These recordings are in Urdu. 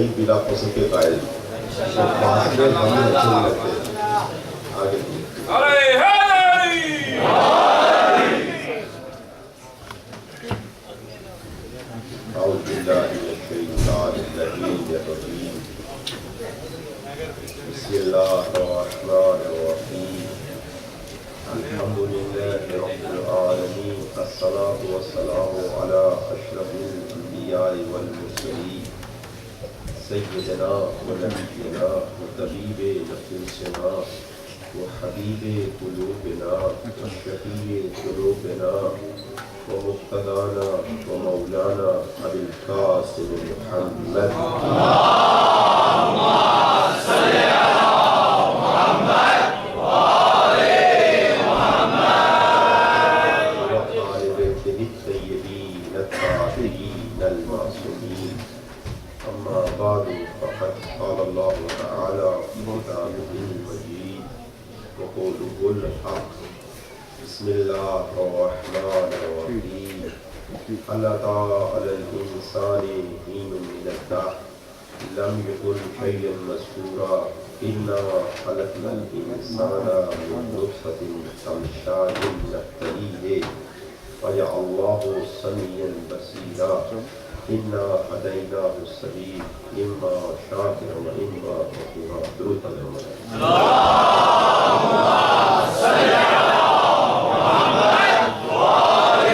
نہیں بلا قسم کے قائل فاصلے ہمیں اچھے نہیں لگتے. آگے اعوذ باللہ من الشیطان اللعین الرجیم. بسم اللہ الرحمن الرحیم. الحمد للہ رب العالمین. الصلاة والسلام علی اشرف الانبیاء والمرسلین سیدنا و نبینا و طبیب نفوسنا و حبیب قلوبنا و شفیع قلوبنا و مقتدانا و مولانا ابی القاسم محمد. أما بعد فقد قال الله تعالى في كتابه المجيد وقوله الحق. بسم الله الرحمن الرحيم. هل أتى على الإنسان حين من الدهر لم يكن شيئا مذكورا إنا خلقنا الإنسان من نطفة أمشاج نبتليه فجعلناه سميعا بصيرا إنا هديناه السبيل إما شاكرا وإما كفورا. درود اللهم صل على محمد وآل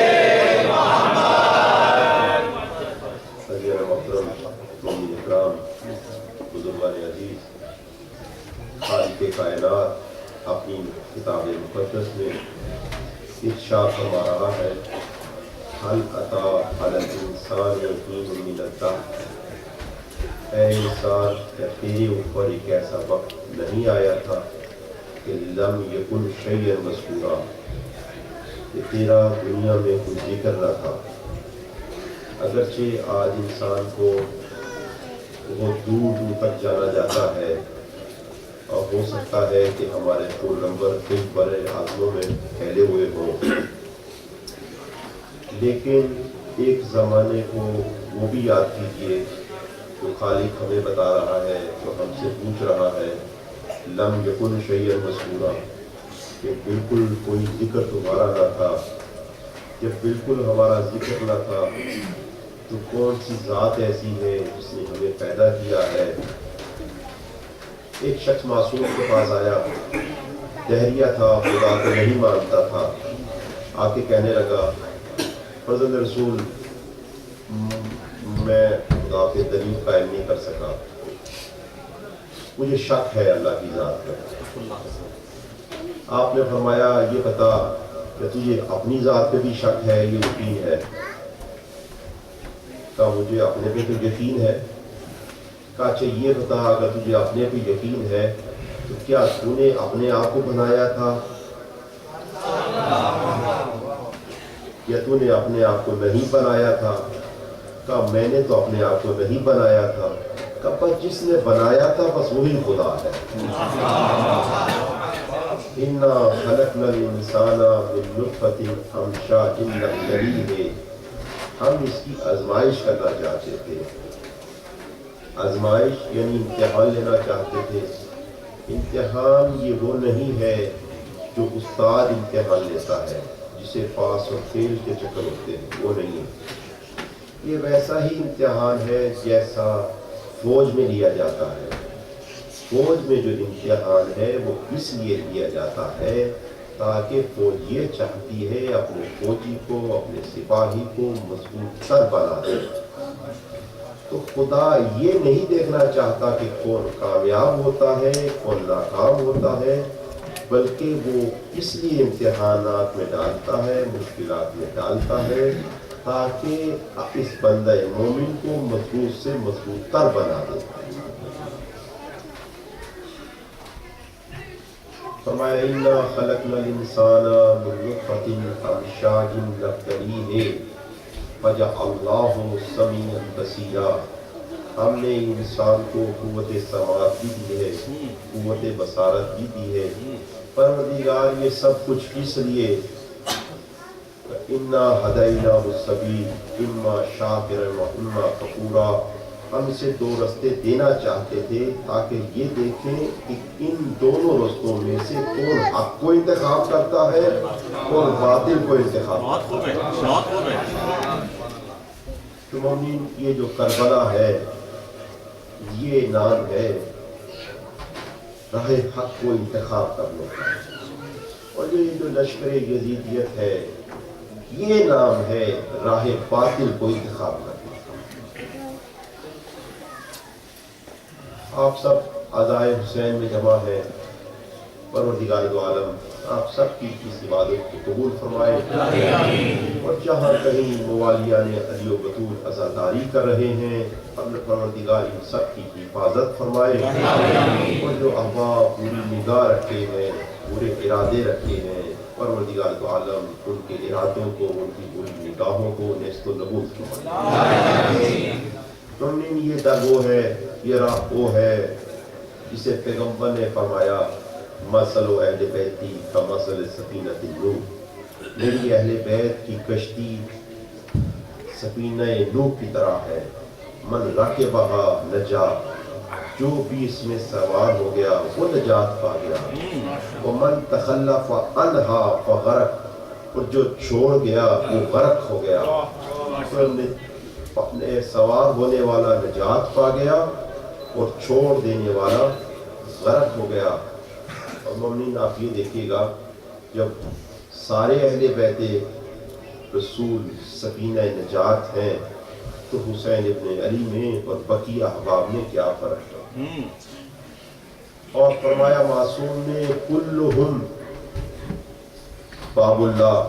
محمد. سیدنا محترم مومنین اکرام، بزرگان عزیز، خالق کائنات اپنی کتاب مقدس میں ارشاد فرما رہا ہے حل اتا علی الانسان حین من الدہر. اے انسان، کیا تیرے اوپر ایک ایسا وقت نہیں آیا تھا کہ لم یکن شیئا مذکورا، کہ تیرا دنیا میں کوئی ذکر نہ تھا. اگرچہ آج انسان کو بہت دور دور تک جانا جاتا ہے اور ہو سکتا ہے کہ ہمارے فون نمبر کئی بڑے اعظموں میں پھیلے ہوئے ہوں، لیکن ایک زمانے کو وہ بھی یاد کیجئے جو خالق ہمیں بتا رہا ہے، جو ہم سے پوچھ رہا ہے لم یکن شیئا مذکورا، کہ بالکل کوئی ذکر تمہارا نہ تھا. جب بالکل ہمارا ذکر نہ تھا تو کون سی ذات ایسی ہے جس نے ہمیں پیدا کیا ہے. ایک شخص معصوم کے پاس آیا، دہریہ تھا، خدا کو نہیں مانتا تھا. آ کے کہنے لگا فرزند رسول، میں خدا کے دلیل قائم نہیں کر سکا، مجھے شک ہے اللہ کی ذات پر. آپ نے فرمایا یہ بتا کہ تجھے اپنی ذات پہ بھی شک ہے، یہ یقین ہے؟ کہا مجھے اپنے پہ تو یقین ہے. کہا اچھا یہ بتا اگر تجھے اپنے پہ یقین ہے تو کیا تو نے اپنے آپ کو بنایا تھا یا تو نے اپنے آپ کو نہیں بنایا تھا؟ کہا میں نے تو اپنے آپ کو نہیں بنایا تھا. کہا بس جس نے بنایا تھا بس وہی خدا ہے. انا خلقنا الانسان من نطفة امشاج نبتلیہ. ہم اس کی آزمائش کرنا چاہتے تھے. آزمائش یعنی امتحان لینا چاہتے تھے. امتحان یہ وہ نہیں ہے جو استاد امتحان لیتا ہے جسے پاس اور فیل کے چکر ہوتے ہیں، وہ نہیں ہے. یہ ویسا ہی امتحان ہے جیسا فوج میں لیا جاتا ہے. فوج میں جو امتحان ہے وہ اس لیے لیا جاتا ہے تاکہ فوج یہ چاہتی ہے اپنے فوجی کو، اپنے سپاہی کو مضبوط تر بنا دے. تو خدا یہ نہیں دیکھنا چاہتا کہ کون کامیاب ہوتا ہے کون ناکام ہوتا ہے، بلکہ وہ اس لیے امتحانات میں ڈالتا ہے، مشکلات میں ڈالتا ہے تاکہ اس بندہ مومن کو مضبوط سے مضبوط تر بنا دے. فرمایا انا خلقنا الانسان من نطفة امشاج نبتلیہ فجعلناه سمیعا بصیرا. ہم نے انسان کو قوت سماعت بھی دی ہے، قوت بصارت بھی دی ہے. پروردگار یہ سب کچھ کس لیے؟ انا ہدیناہ السبیل اما شاکرا و اما کفورا. ہم اسے دو رستے دینا چاہتے تھے تاکہ یہ دیکھیں کہ ان دونوں رستوں میں سے کون حق کو انتخاب کرتا ہے اور باطل کو انتخاب کرتا ہے۔ تو مومنین، یہ جو کربلا ہے یہ نام ہے راہ حق کو انتخاب کرنے کا، اور یہ جو لشکر یزیدیت ہے یہ نام ہے راہ باطل کو انتخاب کرنے کا۔ آپ سب عزائے حسین میں جمع ہیں، پروردگار دو عالم آپ سب کی اس عبادت کو قبول فرمائے، اور جہاں کہیں موالیان علی و بطول عزاداری کر رہے ہیں پروردگار ان سب کی حفاظت فرمائے، اور جو احباب پوری نگاہ رکھے ہیں، پورے ارادے رکھے ہیں، پروردگار دو عالم ان کے ارادوں کو، ان کی پوری نگاہوں کو نیست و نبود فرمائے۔ یہ در وہ ہے، یہ راہ وہ ہے جسے پیغمبر نے فرمایا مثل اہل بیتی کا مثل سفینۃ نوح، میری اہل بیت کی کشتی سفینہ نوح کی طرح ہے، من رکبہا نجا، جو بھی اس میں سوار ہو گیا وہ نجات پا گیا، ومن تخلف عنہا فغرق، اور جو چھوڑ گیا وہ غرق ہو گیا۔ اپنے سوار ہونے والا نجات پا گیا اور چھوڑ دینے والا غرق ہو گیا۔ اور مومنین آپ یہ دیکھیے گا، جب سارے اہل بیت رسول سفینہ نجات ہیں تو حسین ابن علی میں اور بقیہ احباب میں کیا فرق ہے؟ اور فرمایا معصوم نے کلہم باب اللہ،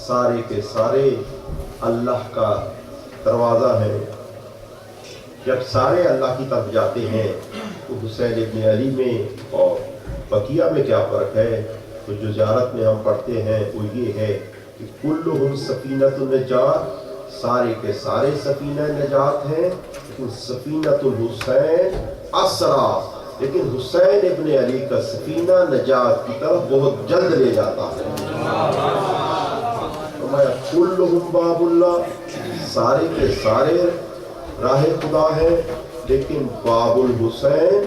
سارے کے سارے اللہ کا دروازہ ہے۔ جب سارے اللہ کی طرف جاتے ہیں تو حسین ابن علی میں اور بقیہ میں کیا فرق ہے؟ تو جو زیارت میں ہم پڑھتے ہیں وہ یہ ہے کہ کلہم سفینۃ النجات، سارے کے سارے سفینہ نجات ہیں، لیکن سفینۃ الحسین اسرا، لیکن حسین ابن علی کا سفینہ نجات کی طرف بہت جلد لے جاتا ہے۔ فرمایا کلہم باب اللہ، سارے کے سارے راہ خدا ہے، لیکن باب الحسین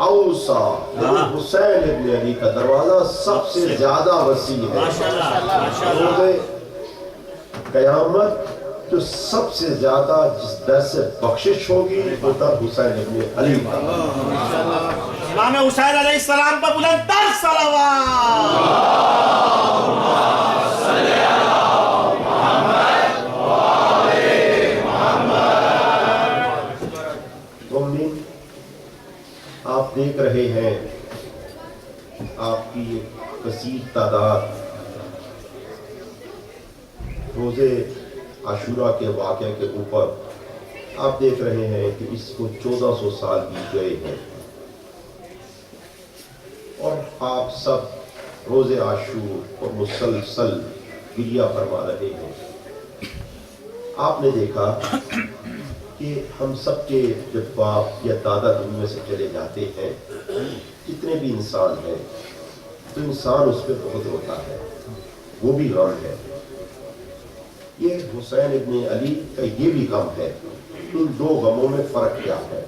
اوسع، لیکن حسین ابن علی کا دروازہ سب سے زیادہ وسیع ہے۔ روز قیامت جو سب سے زیادہ جس در سے بخشش ہوگی وہ در حسین ابن علی کا۔ امام حسین علیہ السلام پر بلند تر صلوات۔ آپ دیکھ رہے ہیں آپ کی کثیر تعداد روز عاشوراء کے واقعے کے اوپر آپ دیکھ رہے ہیں کہ اس کو 1400 سال بیت گئے ہیں، اور آپ سب روز عاشور اور مسلسل گریہ فرما رہے ہیں۔ آپ نے دیکھا کہ ہم سب کے جب باپ یا دادا دنیا سے چلے جاتے ہیں، جتنے بھی انسان ہیں تو انسان اس پہ بہت روتا ہے، وہ بھی غم ہے۔ یہ حسین ابن علی کا یہ بھی غم ہے۔ ان دو غموں میں فرق کیا ہے؟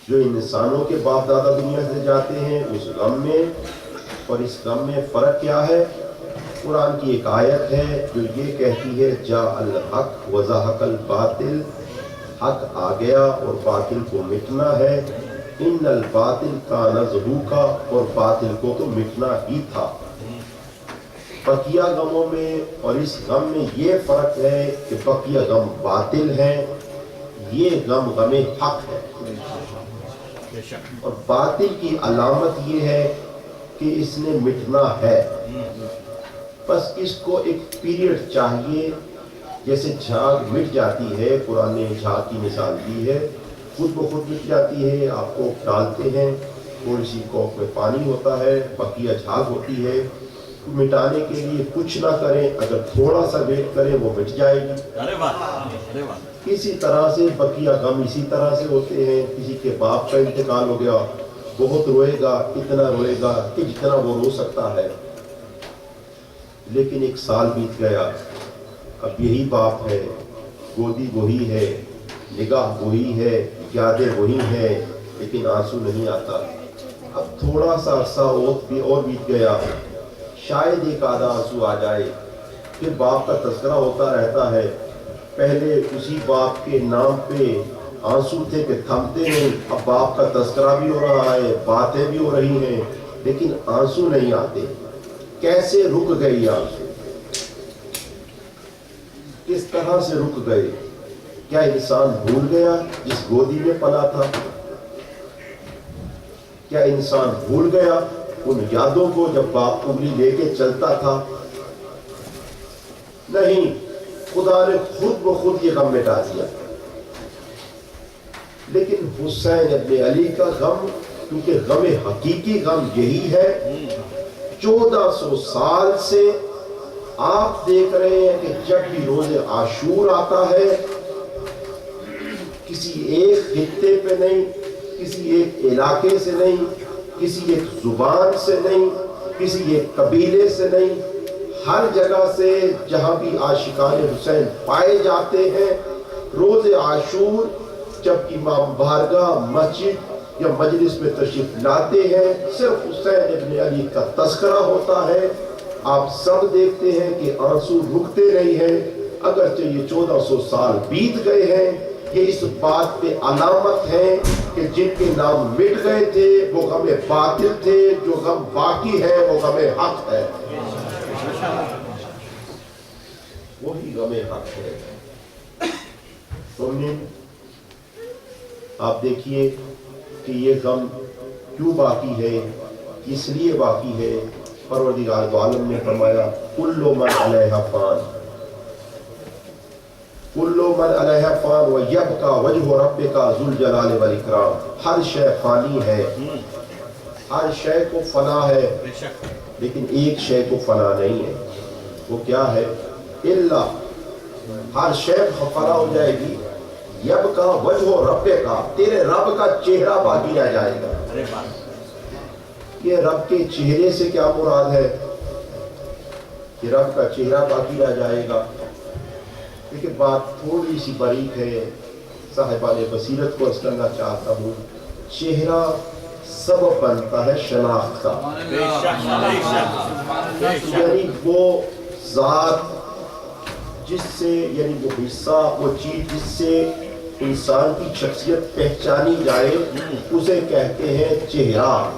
جو انسانوں کے باپ دادا دنیا سے جاتے ہیں اس غم میں اور اس غم میں فرق کیا ہے؟ قرآن کی ایک آیت ہے جو یہ کہتی ہے جاء الحق وزہق الباطل، حق آ گیا اور باطل کو مٹنا ہے، ان الباطل کان زہوقا، اور باطل کو تو مٹنا ہی تھا۔ بقیہ غموں میں اور اس غم میں یہ فرق ہے کہ بقیہ غم باطل ہے، یہ غم غم حق ہے، اور باطل کی علامت یہ ہے کہ اس نے مٹنا ہے، بس اس کو ایک پیریڈ چاہیے۔ جیسے جھاگ مٹ جاتی ہے، قرآن نے جھاگ کی مثال دی ہے، خود بخود مٹ جاتی ہے، آپ کو ڈالتے ہیں تھوڑی سی کوپ میں پانی ہوتا ہے، بقیہ جھاگ ہوتی ہے، مٹانے کے لیے کچھ نہ کریں، اگر تھوڑا سا ویٹ کریں وہ مٹ جائے گی۔ اسی طرح سے بقیہ غم اسی طرح سے ہوتے ہیں۔ کسی کے باپ کا انتقال ہو گیا، بہت روئے گا، اتنا روئے گا کہ جتنا وہ رو سکتا ہے، لیکن ایک سال بیت گیا، اب یہی باپ ہے گودی وہی ہے، نگاہ وہی ہے، یادیں وہی ہیں، لیکن آنسو نہیں آتا۔ اب تھوڑا سا عرصہ اور بیت گیا، شاید ایک آدھا آنسو آ جائے، پھر باپ کا تذکرہ ہوتا رہتا ہے۔ پہلے اسی باپ کے نام پہ آنسو تھے کہ تھمتے نہیں، اب باپ کا تذکرہ بھی ہو رہا ہے، باتیں بھی ہو رہی ہیں، لیکن آنسو نہیں آتے۔ کیسے رک گئے یہ آنسو؟ کس طرح سے رک گئے؟ کیا انسان بھول گیا جس گودی میں پلا تھا؟ کیا انسان بھول گیا ان یادوں کو جب باپ انگلی لے کے چلتا تھا؟ نہیں، خدا نے خود بخود یہ غم مٹا دیا۔ لیکن حسین ابن علی کا غم، کیونکہ غم حقیقی غم یہی ہے، 1400 سال سے آپ دیکھ رہے ہیں کہ جب بھی روز عاشور آتا ہے، کسی ایک خطے پہ نہیں، کسی ایک علاقے سے نہیں، کسی ایک زبان سے نہیں، کسی ایک قبیلے سے نہیں، ہر جگہ سے جہاں بھی عاشقان حسین پائے جاتے ہیں، روز عاشور جب امام بارگاہ مسجد یا مجلس میں تشریف لاتے ہیں، صرف حسین ابن علی کا تذکرہ ہوتا ہے۔ آپ سب دیکھتے ہیں کہ آنسو رکتے نہیں ہیں، اگرچہ یہ 1400 سال بیت گئے ہیں۔ یہ اس بات پہ علامت ہے کہ جن کے نام مٹ گئے تھے وہ غم باطل تھے، جو غم باقی ہے وہ غم حق ہے، وہی غم حق ہے۔ آپ دیکھیے کہ یہ غم کیوں باقی ہے؟ اس لیے باقی ہے، پروردگار عالم نے فرمایا کل من علیہا فان، کل من علیہا فان ویبقی وجہ ربک ذو الجلال والاکرام۔ ہر شے فانی ہے، ہر شے کو فنا ہے، لیکن ایک شے کو فنا نہیں ہے۔ وہ کیا ہے؟ الا، ہر شے فنا ہو جائے گی، یبقی وجہ ربک، تیرے رب کا چہرہ باقی رہ جائے گا۔ یہ رب کے چہرے سے کیا مراد ہے؟ کہ رب کا چہرہ باقی رہ جائے گا۔ لیکن بات تھوڑی سی باریک ہے، صاحبان بصیرت کو اس کرنا چاہتا ہوں۔ چہرہ سبب بنتا ہے شناخت کا، یعنی وہ ذات جس سے، یعنی وہ حصہ، وہ چیز جس سے انسان کی شخصیت پہچانی جائے، اسے کہتے ہیں چہرہ۔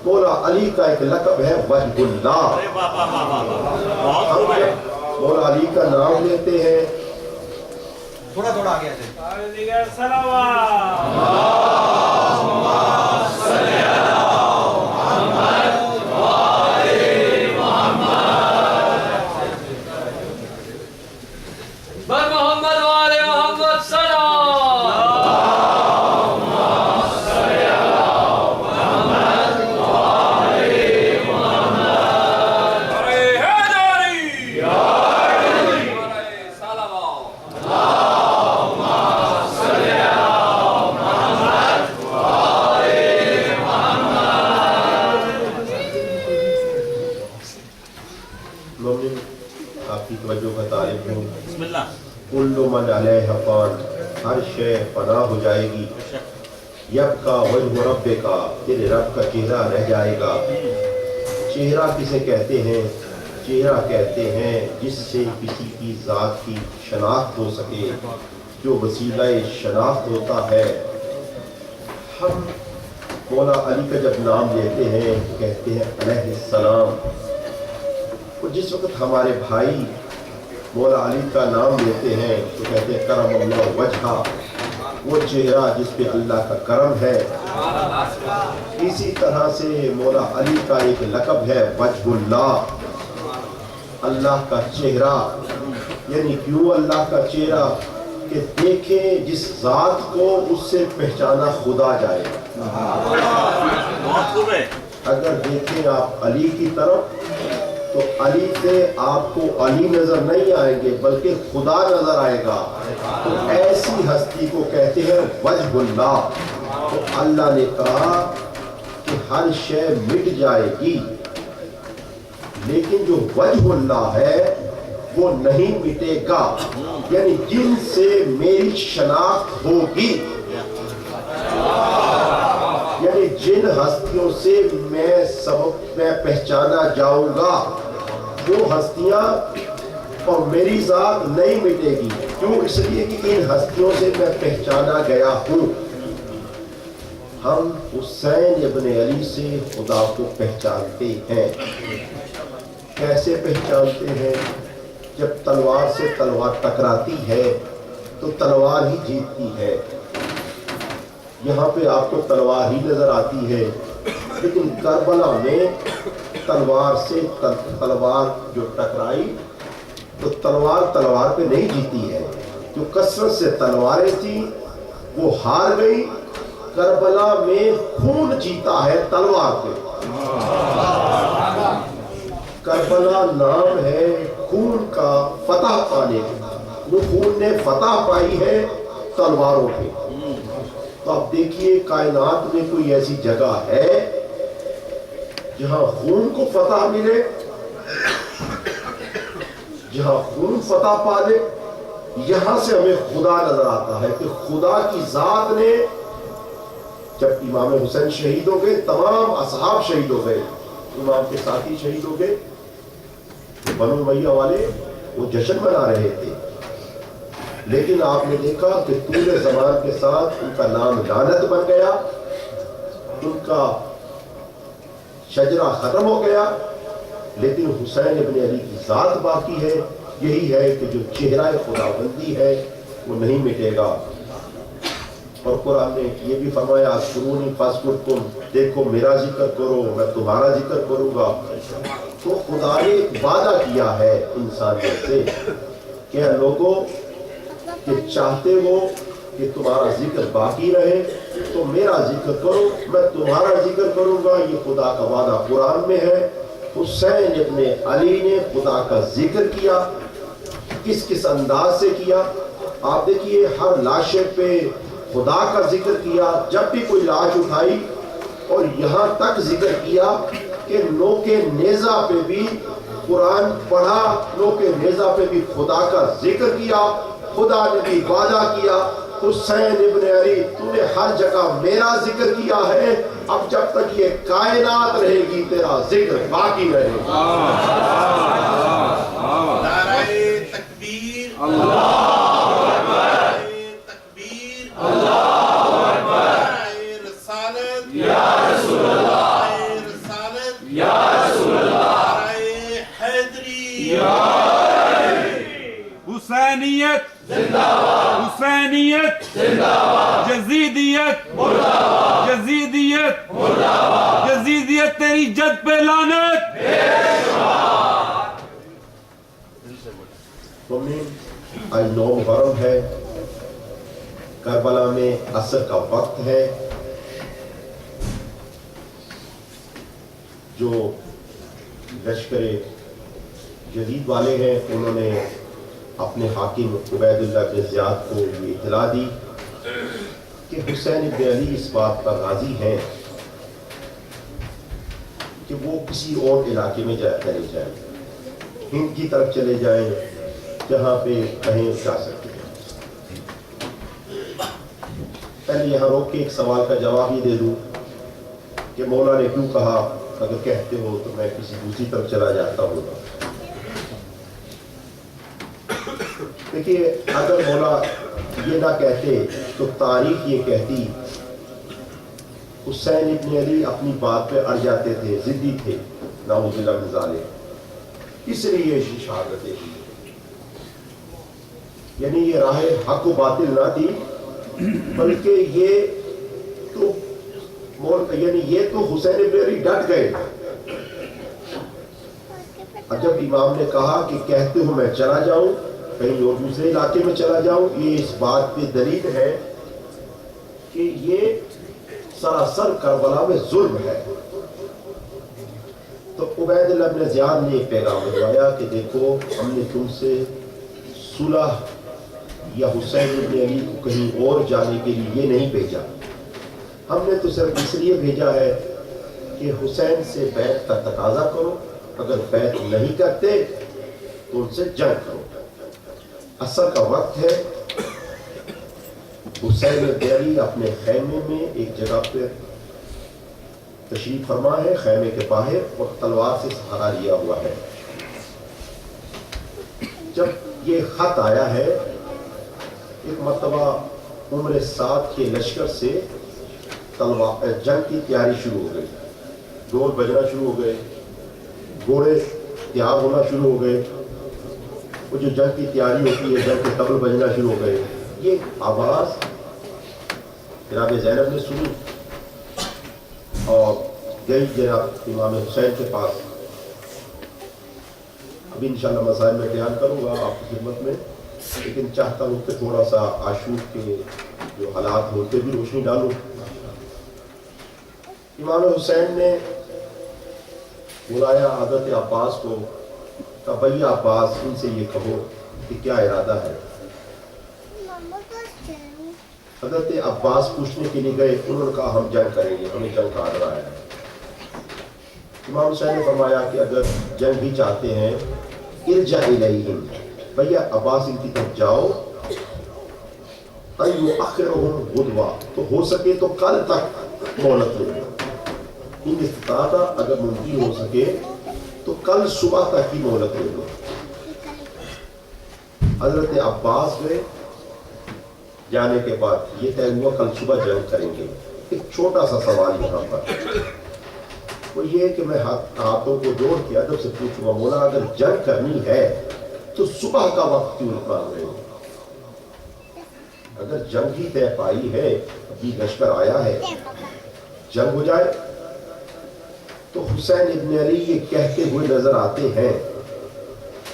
مولا علی کا ایک لقب ہے وجہ اللہ۔ ہم مولا علی کا نام لیتے ہیں، تھوڑا تھوڑا آگے آپ کی توجہ کا طالب ہوں۔ کل من علیہا فان، ہر شے فنا ہو جائے گی، یبقی وجہ ربک، تیرے رب کا چہرہ رہ جائے گا۔ چہرہ کسے کہتے ہیں؟ چہرہ کہتے ہیں جس سے کسی کی ذات کی شناخت ہو سکے، جو وسیلہ شناخت ہوتا ہے۔ ہم مولا علی کا جب نام لیتے ہیں کہتے ہیں علیہ السلام، اور جس وقت ہمارے بھائی مولا علی کا نام لیتے ہیں تو کہتے ہیں کرم اللہ وجہہ، وہ چہرہ جس پہ اللہ کا کرم ہے۔ اسی طرح سے مولا علی کا ایک لقب ہے وجہ اللہ، اللہ کا چہرہ۔ یعنی کیوں اللہ کا چہرہ؟ کہ دیکھیں جس ذات کو اس سے پہچانا خدا جائے۔ اگر دیکھیں آپ علی کی طرف تو علی سے آپ کو علی نظر نہیں آئیں گے بلکہ خدا نظر آئے گا۔ تو ایسی ہستی کو کہتے ہیں وجہ اللہ۔ تو اللہ نے کہا کہ ہر شے مٹ جائے گی، لیکن جو وجہ اللہ ہے وہ نہیں مٹے گا، یعنی جن سے میری شناخت ہوگی، یعنی جن ہستیوں سے میں پہچانا جاؤں گا وہ ہستیاں اور میری ذات نہیں مٹے گی۔ کیوں؟ اس لیے کہ ان ہستیوں سے میں پہچانا گیا ہوں۔ ہم حسین ابن علی سے خدا کو پہچانتے ہیں۔ کیسے پہچانتے ہیں؟ جب تلوار سے تلوار ٹکراتی ہے تو تلوار ہی جیتتی ہے۔ یہاں پہ آپ کو تلوار ہی نظر آتی ہے، لیکن کربلا میں تلوار سے تلوار جو ٹکرائی تو تلوار پہ نہیں جیتی ہے۔ جو کثرت سے تلواریں تھیں وہ ہار گئی، کربلا میں خون جیتا ہے تلوار پہ۔ کربلا نام ہے خون کا فتح پانے کا، وہ خون نے فتح پائی ہے تلواروں پہ۔ تو آپ دیکھیے کائنات میں کوئی ایسی جگہ ہے جہاں خون کو فتح ملے، جہاں خون فتح پا لے۔ یہاں سے ہمیں خدا نظر آتا ہے کہ خدا کی ذات نے، جب امام حسین شہید ہو گئے تمام اصحاب شہید ہو گئے، امام کے ساتھی شہید ہو گئے، بنو امیہ والے وہ جشن منا رہے تھے، لیکن آپ نے دیکھا کہ پورے زمان کے ساتھ ان کا نام لعنت بن گیا، ان کا شجرہ ختم ہو گیا، لیکن حسین ابن علی کی ذات باقی ہے۔ یہی ہے کہ جو چہرہ خداوندی ہے وہ نہیں مٹے گا۔ اور قرآن نے یہ بھی فرمایا اذکرونی فاذکرکم، دیکھو میرا ذکر کرو میں تمہارا ذکر کروں گا۔ تو خدا نے ایک وعدہ کیا ہے انسانیت سے کہ لوگوں کہ چاہتے ہو کہ تمہارا ذکر باقی رہے تو میرا ذکر کرو میں تمہارا ذکر کروں گا۔ یہ خدا کا وعدہ قرآن میں ہے۔ حسین ابن علی نے خدا کا ذکر کیا، کس انداز سے کیا؟ آپ دیکھیے ہر لاشے پہ خدا کا ذکر کیا، جب بھی کوئی لاش اٹھائی، اور یہاں تک ذکر کیا کہ نوکے نیزہ پہ بھی قرآن پڑھا، نوکے نیزہ پہ بھی خدا کا ذکر کیا۔ خدا نے بھی وعدہ کیا حسین ابن علی تو نے ہر جگہ میرا ذکر کیا ہے، اب جب تک یہ کائنات رہے گی تیرا ذکر باقی رہے گا۔ نعرہ تکبیر، اللہ اکبر، تکبیر، اللہ اکبر، رسالت یا رسول اللہ، رسالت یا رسول اللہ، حیدری یا حسینیت زندہ باد، حسینیت زندہ باد، یزیدیت مردہ باد، یزیدیت مردہ باد، یزیدیت تیری جد پہ لعنت بے شمار۔ آج 9 محرم ہے، کربلا میں عصر کا وقت ہے۔ جو لشکر جدید والے ہیں انہوں نے اپنے حاکم عبید اللہ بن زیاد کو یہ اطلاع دی کہ حسین ابن علی اس بات پر راضی ہیں کہ وہ کسی اور علاقے میں چلے جائیں، ہند کی طرف چلے جائیں جہاں پہ کہیں جا سکتے ہیں۔ پہلے یہاں روک کے ایک سوال کا جواب یہ دے دوں کہ مولا نے کیوں کہا، اگر کہتے ہو تو میں کسی دوسری طرف چلا جاتا ہوں۔ دیکھیے اگر مولا یہ نہ کہتے تو تاریخ یہ کہتی حسین ابن علی اپنی بات پہ اڑ جاتے تھے، ضدی تھے، نعوذ باللہ من ذالک، اس لیے یہ شہادتیں دی، یعنی یہ راہ حق و باطل نہ تھی، بلکہ یہ تو حسین ابن علی ڈٹ گئے۔ اور جب امام نے کہا کہ کہتے ہو میں چلا جاؤں کہیں اور دوسرے علاقے میں چلا جاؤں، یہ اس بات پہ دلیل ہے کہ یہ سراسر کربلا میں ظلم ہے۔ تو عبید اللہ بن زیاد نے ایک پیغام بھجوایا کہ دیکھو ہم نے تم سے صلح یا حسین ابن علی کو کہیں اور جانے کے لیے یہ نہیں بھیجا، ہم نے تو صرف اس لیے بھیجا ہے کہ حسین سے بیعت کا تقاضا کرو، اگر بیعت نہیں کرتے تو ان سے جنگ کرو. اثر کا وقت ہے. حسین بن علی اپنے خیمے میں ایک جگہ پہ تشریف فرما ہے, خیمے کے باہر, اور تلوار سے سہارا لیا ہوا ہے. جب یہ خط آیا ہے, ایک مرتبہ عمر سعد کے لشکر سے جنگ کی تیاری شروع ہو گئی. ڈول بجنا شروع ہو گئے, گھوڑے تیار ہونا شروع ہو گئے. وہ جو جنگ کی تیاری ہوتی ہے, جنگ کے طبل بجنا شروع ہو گئے. یہ آواز جناب زینب نے سنی اور گئی جناب امام حسین کے پاس. ابھی انشاءاللہ مسائل میں بیان کروں گا آپ کی خدمت میں, لیکن چاہتا ہوں کہ تھوڑا سا عاشور کے جو حالات ہوتے بھی روشنی ڈالوں. امام حسین نے بلایا حضرت عباس کو, کہا بھیا عباس ان سے یہ کہو کہ کیا ارادہ ہے. حضرت عباس پوچھنے کے لیے گئے, انہوں نے کہا ہم جنگ کریں گے, ہمیں جنگ کا آرڈر آیا ہے. امام حسین نے فرمایا کہ اگر جنگ بھی چاہتے ہیں ارجع الیہم, بھیا عباس ان کی طرف جاؤ, ایؤخرہم غدوہ, تو ہو سکے تو کل تک مہلت لے لو. ان استطاعتا, اگر ممکن ہو سکے تو کل صبح تک کی مہلت لے لو. حضرت عباس گئے. جانے کے بعد یہ طے ہوا کل صبح جنگ کریں گے. ایک چھوٹا سا سوال یہاں پر, وہ یہ کہ میں ہاتھوں کو جوڑ کے ادب سے پوچھوں گا, مولا اگر جنگ کرنی ہے تو صبح کا وقت کیوں نکال رہے ہو؟ اگر جنگ ہی طے پائی ہے, ابھی لشکر آیا ہے, جنگ ہو جائے. تو حسین ابن علی یہ کہتے ہوئے نظر آتے ہیں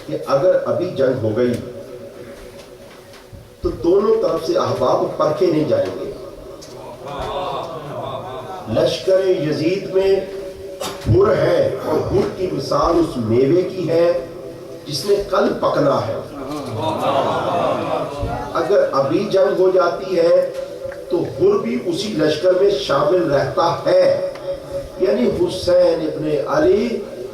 کہ اگر ابھی جنگ ہو گئی تو دونوں طرف سے احباب پرکھے نہیں جائیں گے. لشکر یزید میں حر ہے, اور حر کی مثال اس میوے کی ہے جس نے کل پکنا ہے. اگر ابھی جنگ ہو جاتی ہے تو حر بھی اسی لشکر میں شامل رہتا ہے. یعنی حسین ابن علی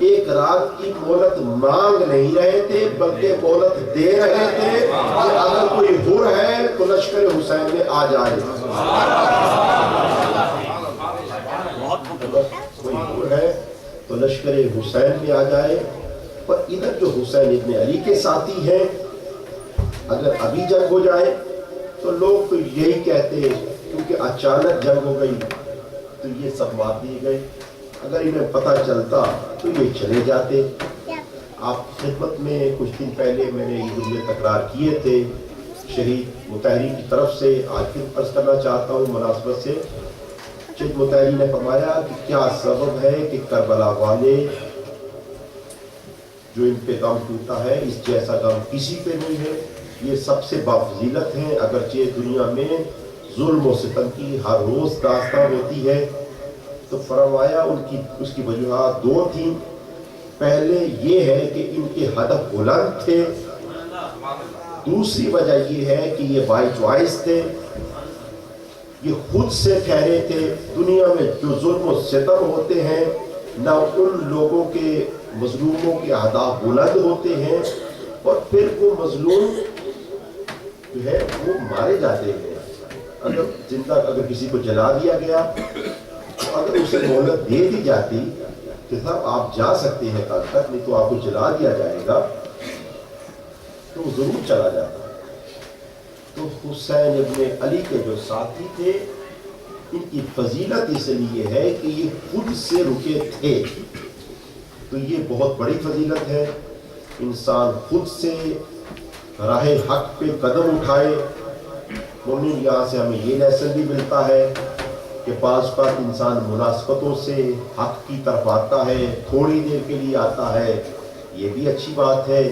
ایک رات کی مہلت مانگ نہیں رہے تھے, بلکہ مہلت دے رہے تھے کہ اگر کوئی حر ہے تو لشکر حسین میں آ جائے. کوئی حر ہے تو لشکر حسین میں آ جائے. پر ادھر جو حسین ابن علی کے ساتھی ہیں, اگر ابھی جنگ ہو جائے تو لوگ تو یہی کہتے ہیں کیونکہ اچانک جنگ ہو گئی تو یہ سب مار دیے گئے. اگر انہیں پتہ چلتا تو یہ چلے جاتے. آپ خدمت میں کچھ دن پہلے میں نے یہ جملے تکرار کیے تھے شہید مطہری کی طرف سے. آج پھر عرض کرنا چاہتا ہوں مناسبت سے. شہید مطہری نے فرمایا کہ کیا سبب ہے کہ کربلا والے جو ان پہ غم ٹوٹا ہے, اس جیسا غم کسی پہ نہیں ہے. یہ سب سے بافضیلت ہیں, اگرچہ دنیا میں ظلم و ستم کی ہر روز داستان ہوتی ہے. تو فرمایا اس کی وجوہات دو تھیں. پہلے یہ ہے کہ ان کے ہدف بلند تھے. دوسری وجہ یہ ہے کہ یہ بائی چوائس تھے, یہ خود سے ٹھہرے تھے. دنیا میں جو ظلم و ستم ہوتے ہیں نہ ان لوگوں کے مظلوموں کے اہداف بلند ہوتے ہیں, اور پھر وہ مظلوم جو ہے وہ مارے جاتے ہیں. اگر کسی کو جلا دیا گیا تو اگر اسے مہلت دے دی جاتی کہ صاحب آپ جا سکتے ہیں کل تک, نہیں تو آپ کو جلا دیا جائے گا, تو وہ ضرور چلا جاتا. تو حسین ابن علی کے جو ساتھی تھے ان کی فضیلت اس لیے ہے کہ یہ خود سے رکے تھے. تو یہ بہت بڑی فضیلت ہے. انسان خود سے راہ حق پہ قدم اٹھائے. مومن یہاں سے ہمیں یہ لیسن بھی ملتا ہے کہ بعض اوقات انسان مناسبتوں سے حق کی طرف آتا ہے, تھوڑی دیر کے لیے آتا ہے, یہ بھی اچھی بات ہے,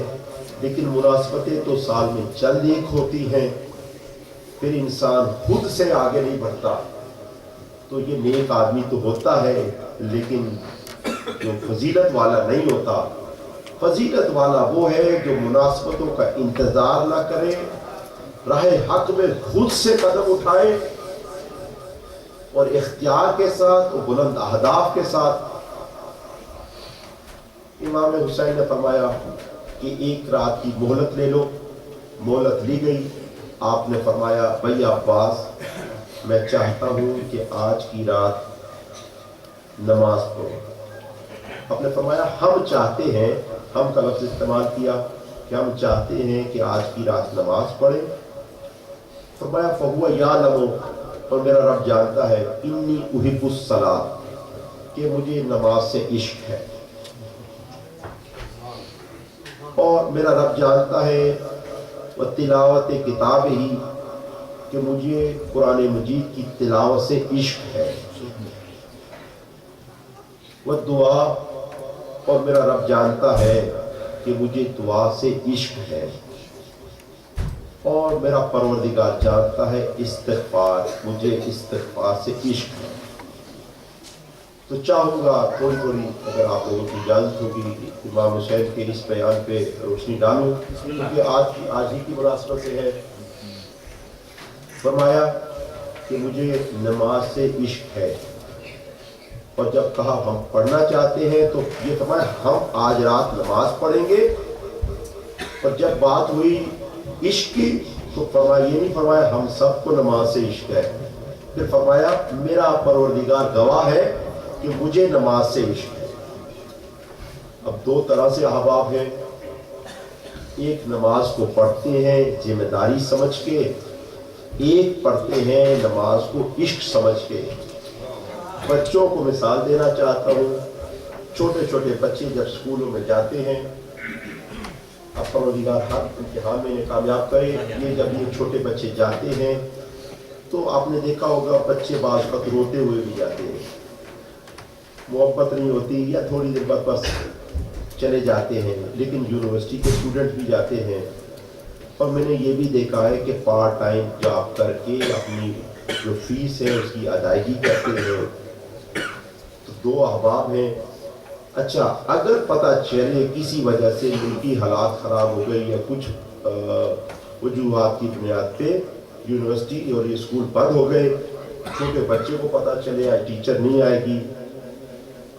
لیکن مناسبتیں تو سال میں چند ایک ہوتی ہیں. پھر انسان خود سے آگے نہیں بڑھتا. تو یہ نیک آدمی تو ہوتا ہے لیکن جو فضیلت والا نہیں ہوتا. فضیلت والا وہ ہے جو مناسبتوں کا انتظار نہ کرے, راہ حق میں خود سے قدم اٹھائے, اور اختیار کے ساتھ اور بلند اہداف کے ساتھ. امام حسین نے فرمایا کہ ایک رات کی مہلت لے لو. مہلت لی گئی. آپ نے فرمایا بھائی عباس میں چاہتا ہوں کہ آج کی رات نماز پڑھو. آپ نے فرمایا ہم چاہتے ہیں, ہم کا لفظ استعمال کیا کہ ہم چاہتے ہیں کہ آج کی رات نماز پڑھیں. فرمایا فہو یعلم, اور میرا رب جانتا ہے, انی احب الصلاۃ, کہ مجھے نماز سے عشق ہے. اور میرا رب جانتا ہے وہ تلاوت کتاب ہی, کہ مجھے قرآن مجید کی تلاوت سے عشق ہے. وہ دعا, اور میرا رب جانتا ہے کہ مجھے دعا سے عشق ہے. اور میرا پروردگار جانتا ہے استغفار, مجھے استغفار سے عشق ہے. تو چاہوں گا تھوڑی تھوڑی اگر آپ لوگوں کی اجازت ہوگی امام حسین کے اس بیان پہ روشنی ڈالوں, کیونکہ آج ہی کی مناسبت سے ہے. فرمایا کہ مجھے نماز سے عشق ہے, اور جب کہا ہم پڑھنا چاہتے ہیں تو یہ فرمایا ہم آج رات نماز پڑھیں گے. اور جب بات ہوئی عشق کی تو فرمایا, یہ نہیں فرمایا ہم سب کو نماز سے عشق ہے. پھر فرمایا میرا پروردگار گواہ ہے کہ مجھے نماز سے عشق ہے. اب دو طرح سے احباب ہیں. ایک نماز کو پڑھتے ہیں ذمہ داری سمجھ کے, ایک پڑھتے ہیں نماز کو عشق سمجھ کے. بچوں کو مثال دینا چاہتا ہوں. چھوٹے چھوٹے بچے جب اسکولوں میں جاتے ہیں, اب پروردگار ہر امتحان میں انہیں کامیاب کرے. یہ جب یہ چھوٹے بچے جاتے ہیں تو آپ نے دیکھا ہوگا بچے بعض وقت روتے ہوئے بھی جاتے ہیں, محبت نہیں ہوتی, یا تھوڑی دیر بعد بس چلے جاتے ہیں. لیکن یونیورسٹی کے اسٹوڈنٹ بھی جاتے ہیں, اور میں نے یہ بھی دیکھا ہے کہ پارٹ ٹائم جاب کر کے اپنی جو فیس ہے اس کی ادائیگی کرتے ہیں. تو دو احباب ہیں. اچھا اگر پتہ چلے کسی وجہ سے ان کی حالات خراب ہو گئی یا کچھ وجوہات کی بنیاد پہ یونیورسٹی اور یہ اسکول بند ہو گئے, چھوٹے بچے کو پتہ چلے آج ٹیچر نہیں آئے گی,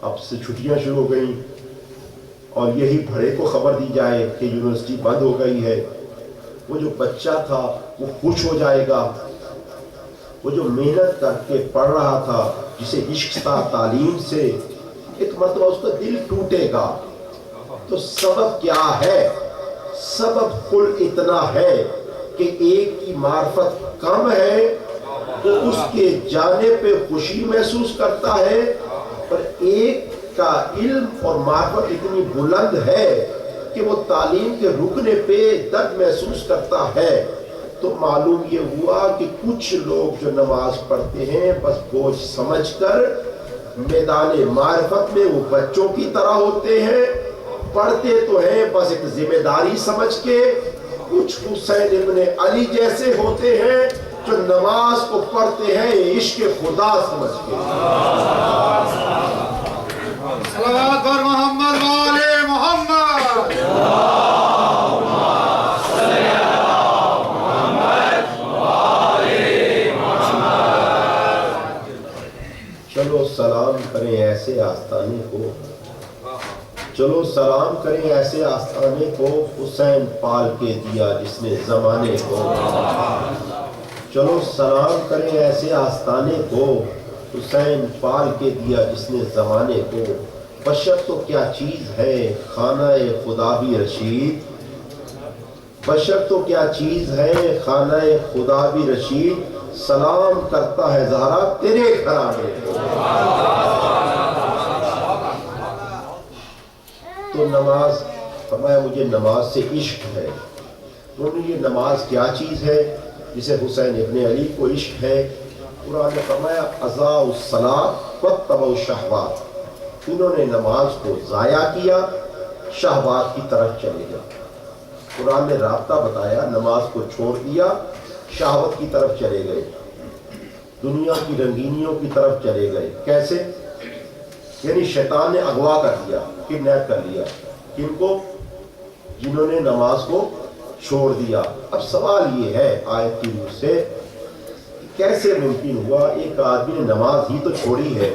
اب سے چھٹیاں شروع ہو گئیں, اور یہی بڑے کو خبر دی جائے کہ یونیورسٹی بند ہو گئی ہے, وہ جو بچہ تھا وہ خوش ہو جائے گا. وہ جو محنت کر کے پڑھ رہا تھا, جسے عشق تھا تعلیم سے, ایک مرتبہ اس کا دل ٹوٹے گا. تو سبب کیا ہے؟ سبب کل اتنا ہے کہ ایک کی معرفت کم ہے تو اس کے جانے پہ خوشی محسوس کرتا ہے, اور ایک کا علم اور معرفت اتنی بلند ہے کہ وہ تعلیم کے رکنے پہ درد محسوس کرتا ہے. تو معلوم یہ ہوا کہ کچھ لوگ جو نماز پڑھتے ہیں بس بوجھ سمجھ کر میدان معرفت میں وہ بچوں کی طرح ہوتے ہیں, پڑھتے تو ہیں بس ایک ذمہ داری سمجھ کے. کچھ حسین ابن علی جیسے ہوتے ہیں جو نماز کو پڑھتے ہیں عشق خدا سمجھ کے. صلوات بر محمد و آل محمد. چلو سلام کریں ایسے آستانے کو, چلو سلام کریں ایسے آستانے کو, حسین پال کے دیا جس نے زمانے کو. چلو سلام کریں ایسے آستانے کو, حسین پال کے دیا جس نے زمانے کو. بشر تو کیا چیز ہے خانہ خدا بھی رشید, بشر تو کیا چیز ہے خانہ خدا بھی رشید. سلام کرتا ہے زہرا تیرے گھرانے کو. تو نماز, فرمایا مجھے نماز سے عشق ہے. انہوں نے یہ نماز کیا چیز ہے جسے حسین ابن علی کو عشق ہے. قرآن نے فرمایا اضاعوا الصلاۃ واتبعوا الشہوات. انہوں نے نماز کو ضائع کیا, شہوات کی طرف چلے گئے. قرآن نے رابطہ بتایا, نماز کو چھوڑ دیا, شہوت کی طرف چلے گئے, دنیا کی رنگینیوں کی طرف چلے گئے. کیسے؟ یعنی شیطان نے اغوا کر دیا, کڈنیپ کر لیا. کن کو؟ جنہوں نے نماز کو چھوڑ دیا. اب سوال یہ ہے آیت کی روح سے, کیسے ممکن ہوا ایک آدمی نے نماز ہی تو چھوڑی ہے,